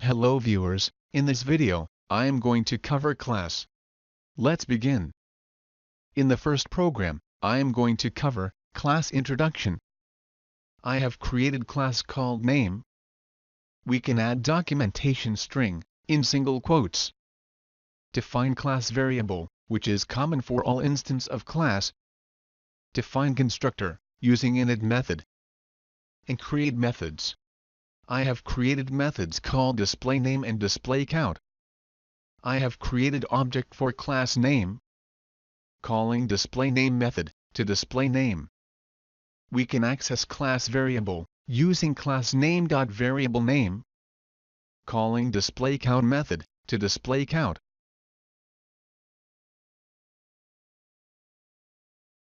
Hello viewers, in this video, I am going to cover class. Let's begin. In the first program, I am going to cover class introduction. I have created class called name. We can add documentation string, in single quotes. Define class variable, which is common for all instance of class. Define constructor, using init method. And create methods. I have created methods called displayName and displayCount. I have created object for class name, calling displayName method to display name. We can access class variable using class name.variableName, calling displayCount method to display count.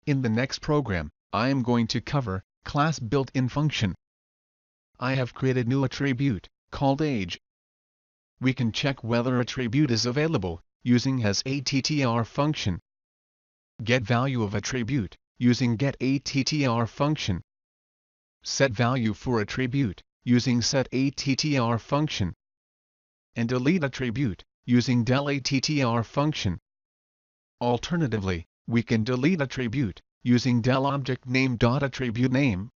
In the next program, I am going to cover class built-in function. I have created new attribute called age. We can check whether attribute is available using getAttr function. Get value of attribute using getAttr function. Set value for attribute using setAttr function. And delete attribute using delattr function. Alternatively, we can delete attribute using delObjectName.attributeName.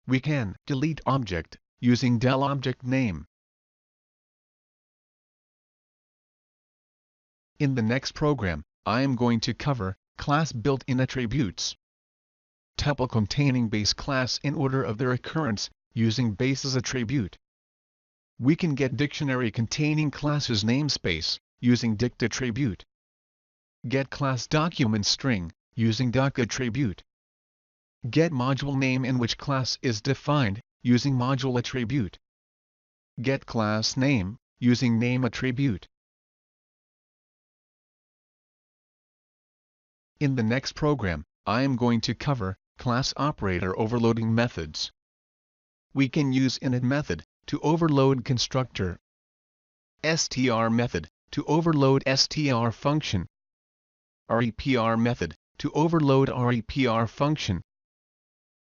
We can delete object using delObjectName. In the next program, I am going to cover class built-in attributes. Tuple containing base class in order of their occurrence, using base as attribute. We can get dictionary containing classes namespace, using dict attribute. Get class document string, using doc attribute. Get module name in which class is defined, using module attribute. Get class name, using name attribute. In the next program, I am going to cover class operator overloading methods. We can use init method to overload constructor, str method to overload str function, repr method to overload repr function,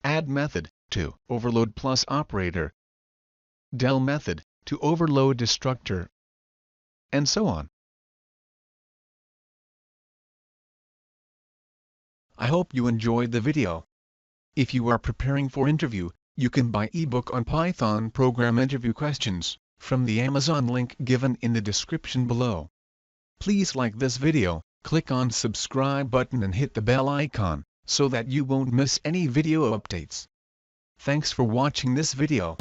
add method to overload plus operator, del method to overload destructor, and so on. I hope you enjoyed the video. If you are preparing for interview, you can buy ebook on Python program interview questions from the Amazon link given in the description below. Please like this video, click on subscribe button and hit the bell icon so that you won't miss any video updates. Thanks for watching this video.